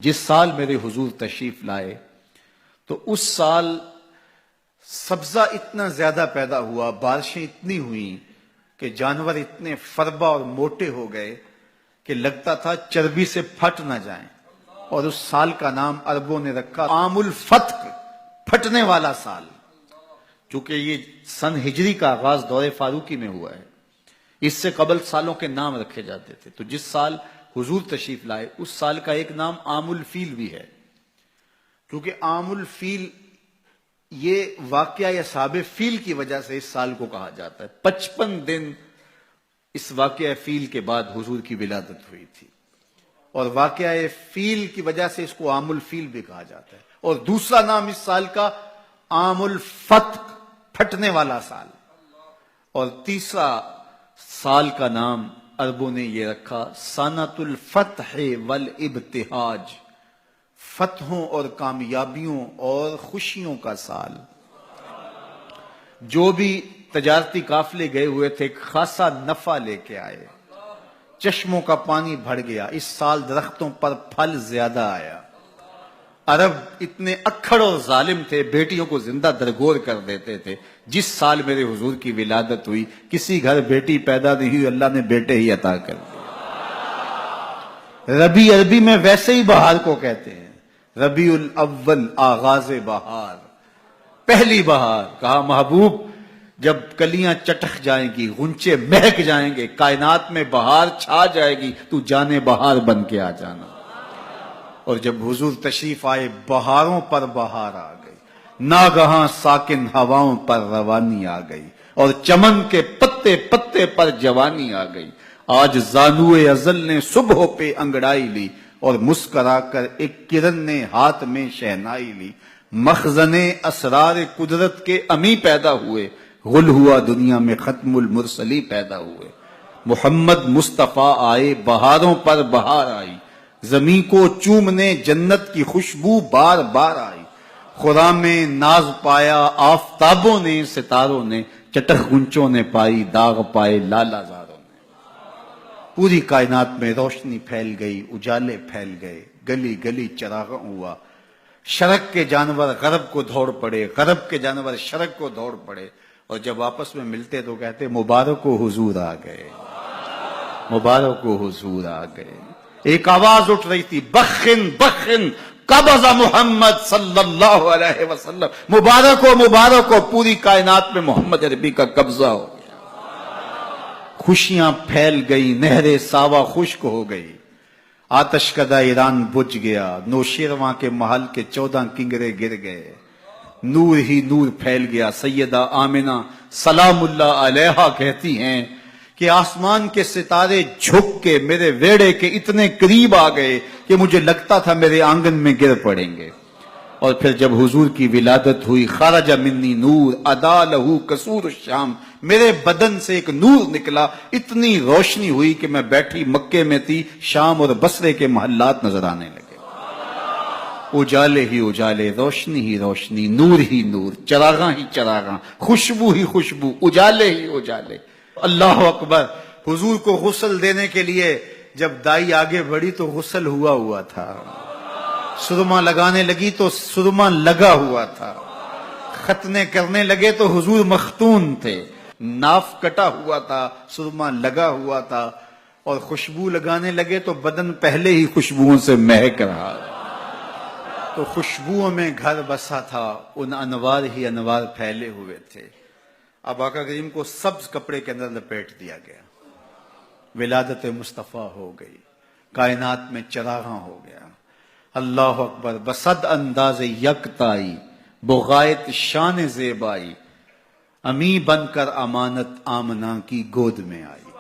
جس سال میرے حضور تشریف لائے تو اس سال سبزہ اتنا زیادہ پیدا ہوا، بارشیں اتنی ہوئیں کہ جانور اتنے فربا اور موٹے ہو گئے کہ لگتا تھا چربی سے پھٹ نہ جائیں، اور اس سال کا نام عربوں نے رکھا عام الفتق، پھٹنے والا سال، چونکہ یہ سن ہجری کا آغاز دور فاروقی میں ہوا ہے۔ اس سے قبل سالوں کے نام رکھے جاتے تھے، تو جس سال حضور تشریف لائے اس سال کا ایک نام عام الفیل بھی ہے، کیونکہ عام الفیل یہ واقعہ اصحاب فیل کی وجہ سے اس سال کو کہا جاتا ہے۔ 55 دن اس واقعہ فیل کے بعد حضور کی ولادت ہوئی تھی، اور واقعہ فیل کی وجہ سے اس کو عام الفیل بھی کہا جاتا ہے۔ اور دوسرا نام اس سال کا عام الفتق، پھٹنے والا سال، اور تیسرا سال کا نام عربوں نے یہ رکھا سنۃ الفتح والابتہاج، فتحوں اور کامیابیوں اور خوشیوں کا سال۔ جو بھی تجارتی قافلے گئے ہوئے تھے ایک خاصا نفع لے کے آئے، چشموں کا پانی بڑھ گیا، اس سال درختوں پر پھل زیادہ آیا۔ عرب اتنے اکھڑ اور ظالم تھے، بیٹیوں کو زندہ درگور کر دیتے تھے۔ جس سال میرے حضور کی ولادت ہوئی کسی گھر بیٹی پیدا نہیں ہوئی، اللہ نے بیٹے ہی عطا کر دیے۔ ربیع عربی میں ویسے ہی بہار کو کہتے ہیں، ربیع الاول آغاز بہار، پہلی بہار۔ کہا محبوب جب کلیاں چٹخ جائیں گی، غنچے مہک جائیں گے، کائنات میں بہار چھا جائے گی، تو جانے بہار بن کے آ جانا۔ اور جب حضور تشریف آئے بہاروں پر بہار آ گئی، ناگہاں ساکن ہواؤں پر روانی آ گئی، اور چمن کے پتے پتے پر جوانی آ گئی۔ آج زانوئے ازل نے صبح پہ انگڑائی لی، اور مسکرا کر ایک کرن نے ہاتھ میں شہنائی لی۔ مخزن اسرار قدرت کے امی پیدا ہوئے، غل ہوا دنیا میں ختم المرسلی پیدا ہوئے۔ محمد مصطفیٰ آئے، بہاروں پر بہار آئی، زمین کو چومنے جنت کی خوشبو بار بار آئی۔ خرام میں ناز پایا آفتابوں نے، ستاروں نے، چٹخ گنچوں نے پائی، داغ پائے لالا زاروں نے۔ پوری کائنات میں روشنی پھیل گئی، اجالے پھیل گئے، گلی گلی چراغاں ہوا۔ شرق کے جانور غرب کو دوڑ پڑے، غرب کے جانور شرق کو دوڑ پڑے، اور جب آپس میں ملتے تو کہتے مبارک ہو حضور آ گئے، مبارک ہو حضور آ گئے۔ ایک آواز اٹھ رہی تھی، بخن بخن قبض محمد صلی اللہ علیہ وسلم، مبارک ہو مبارک ہو، پوری کائنات میں محمد عربی کا قبضہ ہو گیا۔ خوشیاں پھیل گئی، نہر ساوا خشک ہو گئی، آتش کدہ ایران بجھ گیا، نوشیرواں کے محل کے 14 کنگرے گر گئے، نور ہی نور پھیل گیا۔ سیدہ آمنہ سلام اللہ علیہا کہتی ہیں کہ آسمان کے ستارے جھک کے میرے ویڑے کے اتنے قریب آ گئے کہ مجھے لگتا تھا میرے آنگن میں گر پڑیں گے۔ اور پھر جب حضور کی ولادت ہوئی، خرج منی نور ادا لہو قصور الشام، میرے بدن سے ایک نور نکلا، اتنی روشنی ہوئی کہ میں بیٹھی مکے میں تھی، شام اور بصرے کے محلات نظر آنے لگے۔ اجالے ہی اجالے، روشنی ہی روشنی، نور ہی نور، چراغاں ہی چراغاں، خوشبو ہی خوشبو، اجالے ہی اجالے۔ اللہ اکبر۔ حضور کو غسل دینے کے لیے جب دائی آگے بڑھی تو غسل ہوا تھا، سرما لگانے لگی تو سرما لگا ہوا تھا، ختنے کرنے لگے تو حضور مختون تھے، ناف کٹا ہوا تھا، سرما لگا ہوا تھا، اور خوشبو لگانے لگے تو بدن پہلے ہی خوشبوؤں سے مہک رہا، تو خوشبوؤں میں گھر بسا تھا، ان انوار ہی انوار پھیلے ہوئے تھے۔ اب آقا کریم کو سبز کپڑے کے اندر لپیٹ دیا گیا، ولادت مصطفیٰ ہو گئی، کائنات میں چراغاں ہو گیا۔ اللہ اکبر۔ بصد انداز یکتائی، بغایت شان زیبائی، امی بن کر امانت آمنہ کی گود میں آئی۔